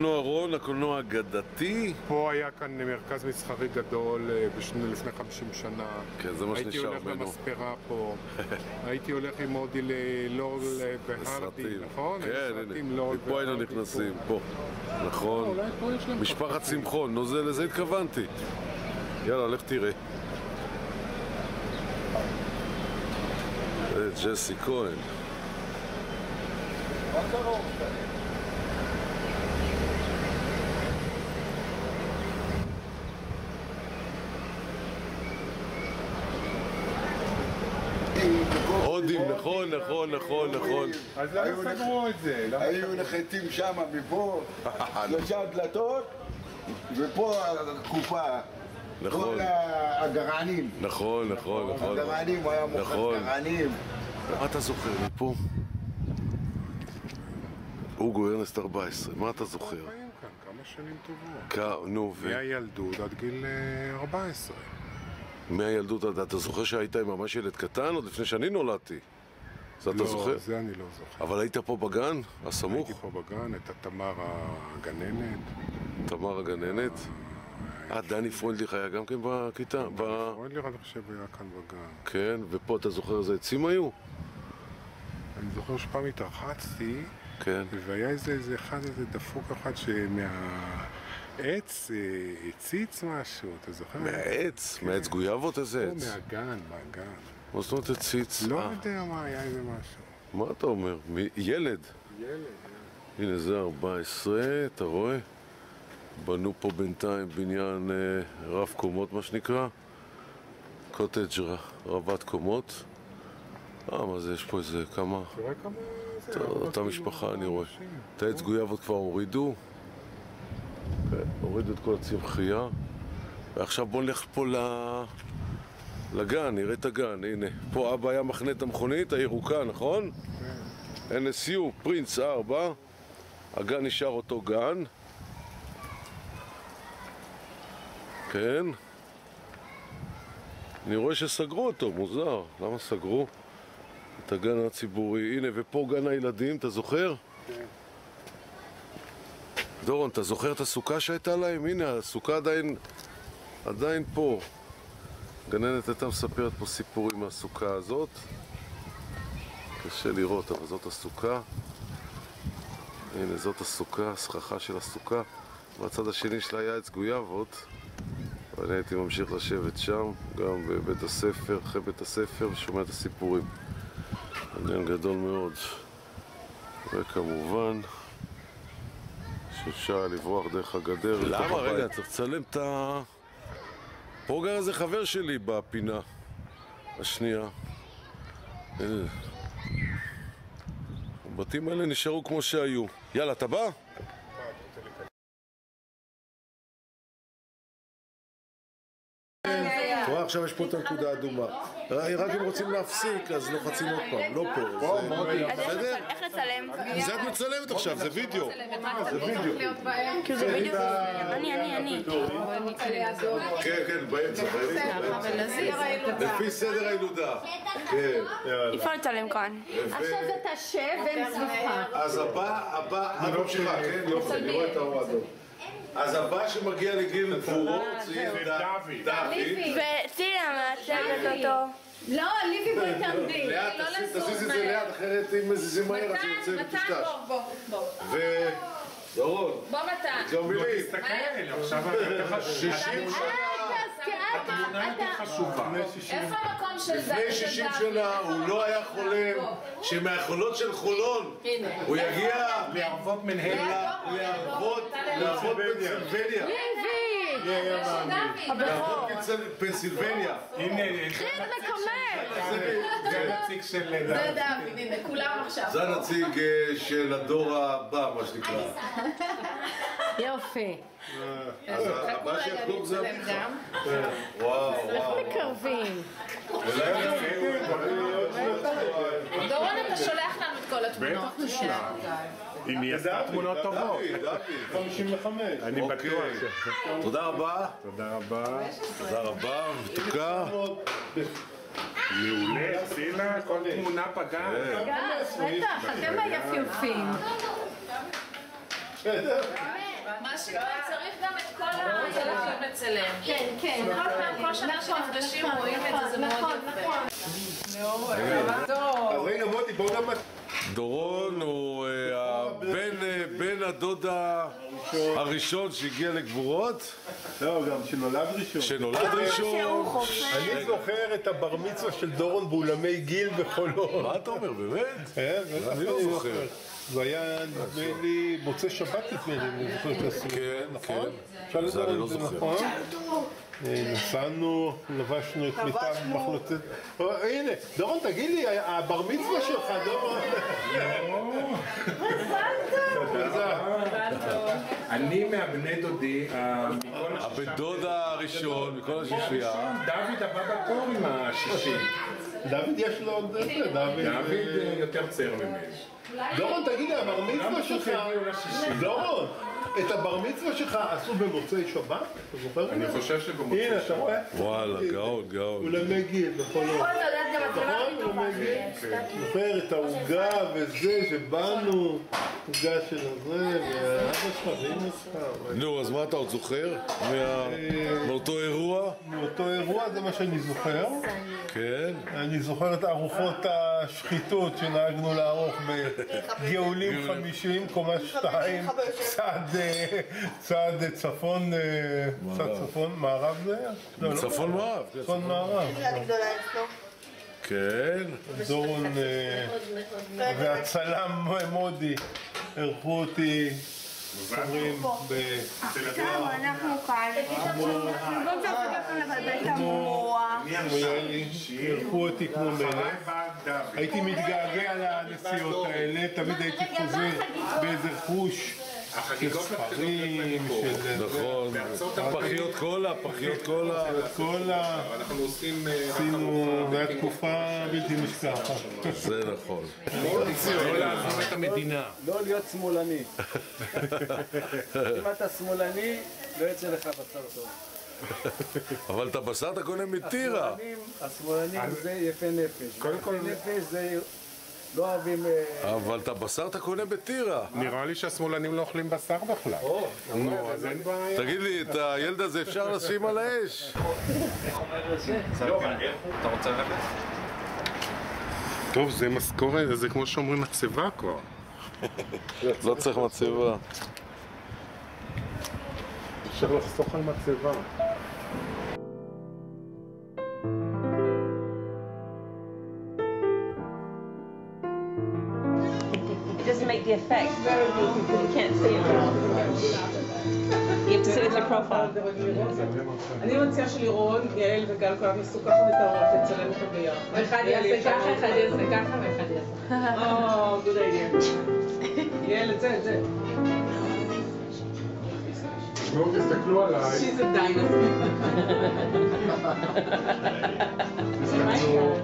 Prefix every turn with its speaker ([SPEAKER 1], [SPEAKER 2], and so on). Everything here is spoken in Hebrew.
[SPEAKER 1] הקולנוע רון, הקולנוע האגדתי.
[SPEAKER 2] פה היה כאן מרכז מסחרי גדול לפני 50 שנה.
[SPEAKER 1] כן, זה מה שנשאר ממנו.
[SPEAKER 2] הייתי הולך למספרה פה. הייתי הולך עם אודי ללורל בהרדי, נכון?
[SPEAKER 1] כן, הנה. פה היינו נכנסים, פה. נכון. משפחת שמחון, נו זה, לזה התכוונתי. יאללה, לך תראה. ג'סי כהן.
[SPEAKER 3] מה קרוב?
[SPEAKER 1] הודים, נכון.
[SPEAKER 2] אז למה סגרו את זה?
[SPEAKER 3] היו נחתים שם מפה, שלושה דלתות, ופה הקופה.
[SPEAKER 1] נכון.
[SPEAKER 3] כל הגרענים.
[SPEAKER 1] נכון.
[SPEAKER 3] הגרענים, הוא היה מוכר גרענים.
[SPEAKER 1] מה אתה זוכר מפה? אוגו ארנסט 14, מה אתה זוכר?
[SPEAKER 2] חיים כאן, כמה שנים טובות.
[SPEAKER 1] נו,
[SPEAKER 2] מהילדות עד גיל 14.
[SPEAKER 1] מהילדות, אתה זוכר שהיית ממש ילד קטן עוד לפני שאני נולדתי? זה אתה זוכר?
[SPEAKER 2] לא, זה אני לא זוכר.
[SPEAKER 1] אבל היית פה בגן, הסמוך?
[SPEAKER 2] הייתי פה בגן, את תמר הגננת.
[SPEAKER 1] תמר הגננת? דני פרוינדליך היה גם כן בכיתה?
[SPEAKER 2] פרוינדליך אני חושב היה כאן בגן.
[SPEAKER 1] כן, ופה אתה זוכר איזה עצים היו?
[SPEAKER 2] אני זוכר שפעם התרחצתי,
[SPEAKER 1] כן.
[SPEAKER 2] והיה איזה דפוק אחד מהעץ הציץ משהו, אתה זוכר?
[SPEAKER 1] מהעץ? מהעץ גויאבות? איזה עץ?
[SPEAKER 2] מהגן.
[SPEAKER 1] מה זאת אומרת הציץ?
[SPEAKER 2] לא יודע מה, היה איזה משהו.
[SPEAKER 1] מה אתה אומר? ילד? הנה זה 14, אתה רואה? בנו פה בינתיים בניין רב קומות מה שנקרא, קוטג' רבת קומות. מה זה, יש פה איזה כמה...
[SPEAKER 2] תראה כמה זה...
[SPEAKER 1] אותה משפחה אני רואה. את העץ גויאבות כבר הורידו. הורידו את כל הצמחייה. ועכשיו בואו נלך פה לגן, נראה את הגן, הנה. פה אבא היה מחנה את המכונית הירוקה, נכון? NSU, פרינס 4. הגן נשאר אותו גן. כן. אני רואה שסגרו אותו, מוזר. למה סגרו? את הגן הציבורי. הנה, ופה גן הילדים, אתה זוכר?
[SPEAKER 2] כן.
[SPEAKER 1] דורון, אתה זוכר את הסוכה שהייתה להם? הנה, הסוכה עדיין פה. גננת הייתה מספרת פה סיפורים מהסוכה הזאת. קשה לראות, אבל זאת הסוכה. הנה, זאת הסוכה, הסככה של הסוכה. והצד השני שלה היה עץ גויאבות. ואני הייתי ממשיך לשבת שם, גם בבית הספר, אחרי בית הספר, ושומע את הסיפורים. עניין גדול מאוד. וכמובן, שאפשר לברוח דרך הגדר. למה? רגע, צריך לצלם את ה... פה גר איזה חבר שלי בפינה השנייה. הבתים האלה נשארו כמו שהיו. יאללה, אתה בא? תראה, עכשיו יש פה את הנקודה האדומה. רק אם רוצים להפסיק, אז לוחצים עוד פעם, לא פה. בסדר?
[SPEAKER 4] איך לצלם?
[SPEAKER 1] זה את מצלמת עכשיו, זה וידאו. זה וידאו.
[SPEAKER 4] כאילו זה וידאו. אני.
[SPEAKER 1] כן, באמצע. לפי סדר הילודה. כן.
[SPEAKER 4] אפשר לצלם כאן.
[SPEAKER 5] עכשיו אתה שב והם סביבך.
[SPEAKER 1] אז הבא, את ממשיכה, כן? יופי, אני רואה את האור האדום. אז הבא שמגיע לגיל גבורות זה דוד.
[SPEAKER 4] וצילה מעצבת אותו.
[SPEAKER 5] לא, ליבי בואי תעמדי.
[SPEAKER 1] לאט, תזיז את זה לאט, אחרת אם מזיזים מהר אז זה יוצא מטושטש.
[SPEAKER 5] בוא.
[SPEAKER 1] ודורון,
[SPEAKER 5] בוא מתן.
[SPEAKER 1] גם מילים.
[SPEAKER 2] תסתכל, עכשיו אתה
[SPEAKER 1] 60 שנה.
[SPEAKER 5] איפה המקום של זה?
[SPEAKER 1] לפני 60 שנה הוא לא היה חולם שמהחולות של חולון הוא יגיע
[SPEAKER 2] לערבות מנהל.
[SPEAKER 1] לערבות פנסילבניה. לערבות פנסילבניה.
[SPEAKER 2] הנה,
[SPEAKER 5] קחי את מקומך.
[SPEAKER 2] זה הנציג של
[SPEAKER 5] זה דוד, הנה, כולם עכשיו.
[SPEAKER 1] זה הנציג של הדור הבא, מה שנקרא.
[SPEAKER 5] יופי.
[SPEAKER 1] אז הבא שיחגוג זה אביך. וואו.
[SPEAKER 5] איך מקרבים? דורון, אתה שולח לנו את כל התמונות.
[SPEAKER 2] בטח נשלח. אם היא עשתה תמונות טובות.
[SPEAKER 3] 55.
[SPEAKER 2] אני בטוח.
[SPEAKER 1] תודה רבה.
[SPEAKER 2] תודה רבה.
[SPEAKER 1] ותוקה.
[SPEAKER 2] מעולה, צילה, כל תמונה פגעה.
[SPEAKER 5] בטח, אתם היפיופים. מה שכן, צריך גם את כל הילדים לצלם. כן, כן. כל שנה שנפגשים רואים את זה, זה מאוד יפה.
[SPEAKER 2] אז רגע, מוטי, בואו גם...
[SPEAKER 1] דורון הוא בן הדוד הראשון שהגיע לגבורות.
[SPEAKER 2] לא, גם שנולד ראשון.
[SPEAKER 1] שנולד ראשון.
[SPEAKER 2] אני זוכר את הבר מצווה של דורון באולמי גיל בחולון.
[SPEAKER 1] מה אתה אומר, באמת?
[SPEAKER 2] כן,
[SPEAKER 1] אני לא זוכר.
[SPEAKER 2] זה היה, נדמה לי, מוצא שבת נדמה לי, אני זוכר את הסיום.
[SPEAKER 1] כן,
[SPEAKER 2] נכון?
[SPEAKER 1] כן. זה אני לא זוכר.
[SPEAKER 2] נכון? נסענו, לבשנו את מיטב מחלוצת. הנה, דורון, תגיד לי, הבר מצווה שלך, דורון.
[SPEAKER 6] אני מהבני דודי,
[SPEAKER 1] הבן דוד הראשון, מכל השישייה.
[SPEAKER 6] דוד הבא בתור עם השישים.
[SPEAKER 2] דוד יש לו עוד זה,
[SPEAKER 6] דוד יותר צעיר ממני.
[SPEAKER 2] דורון, תגיד לי, הבר מצווה שלך, דורון, את הבר מצווה שלך עשו במוצאי שבת? אתה זוכר?
[SPEAKER 6] אני חושב שבמוצאי
[SPEAKER 2] הנה, אתה רואה?
[SPEAKER 1] וואלה, גאון, גאון.
[SPEAKER 2] אולמי גיל, בחולון. זוכר את העוגה וזה שבאנו, עוגה של הזה, ואבא שלך ואמא שלך.
[SPEAKER 1] נו, אז מה אתה עוד זוכר? מאותו אירוע?
[SPEAKER 2] מאותו אירוע זה מה שאני זוכר.
[SPEAKER 1] כן.
[SPEAKER 2] אני זוכר את ארוחות השחיתות שנהגנו לערוך בגאולים 50, קומה 2, צד צפון, מערב זה היה?
[SPEAKER 1] צפון מערב.
[SPEAKER 2] צפון מערב.
[SPEAKER 1] כן.
[SPEAKER 2] דורון והצלם מודי ערכו אותי אומרים
[SPEAKER 4] אנחנו כאן. במקום שאנחנו לבלבל את המוח.
[SPEAKER 2] ערכו אותי כמו מלך. הייתי מתגעגע לנסיעות האלה, תמיד הייתי חוזר באיזה חוש של ספרים, של...
[SPEAKER 1] נכון, פחיות קולה,
[SPEAKER 6] אנחנו עושים...
[SPEAKER 2] עשינו, זו הייתה תקופה בלתי נשכחת.
[SPEAKER 1] זה נכון.
[SPEAKER 6] לא לעזוב את המדינה.
[SPEAKER 7] לא להיות שמאלני. אם אתה שמאלני, לא יצא לך בשר טוב.
[SPEAKER 1] אבל את הבשר אתה קונה מטירה.
[SPEAKER 7] השמאלנים זה יפה נפש. יפה נפש זה לא אוהבים...
[SPEAKER 1] אבל את הבשר אתה קונה בטירה.
[SPEAKER 6] נראה לי שהשמאלנים לא אוכלים בשר בכלל. נו, אז אין בעיה.
[SPEAKER 1] תגיד לי, את הילד הזה אפשר לשים על האש?
[SPEAKER 6] אתה רוצה ללכת? טוב, זה משכורת, זה כמו שאומרים מצבה כבר.
[SPEAKER 1] לא צריך מצבה.
[SPEAKER 6] אפשר לחסוך על מצבה.
[SPEAKER 8] It doesn't make the effect very good because you can't see it. You have to see it with your profile.
[SPEAKER 9] אני מציעה שלירון, יעל וגל כולם ניסו ככה את לצלם אותם ביחד.
[SPEAKER 5] אחד יעשה ככה, אחד יעשה ככה ואחד יעשה.
[SPEAKER 9] good idea. יעל, את זה.
[SPEAKER 6] בואו תסתכלו עליי.
[SPEAKER 9] She's a dinosaur.
[SPEAKER 6] תסתכלו.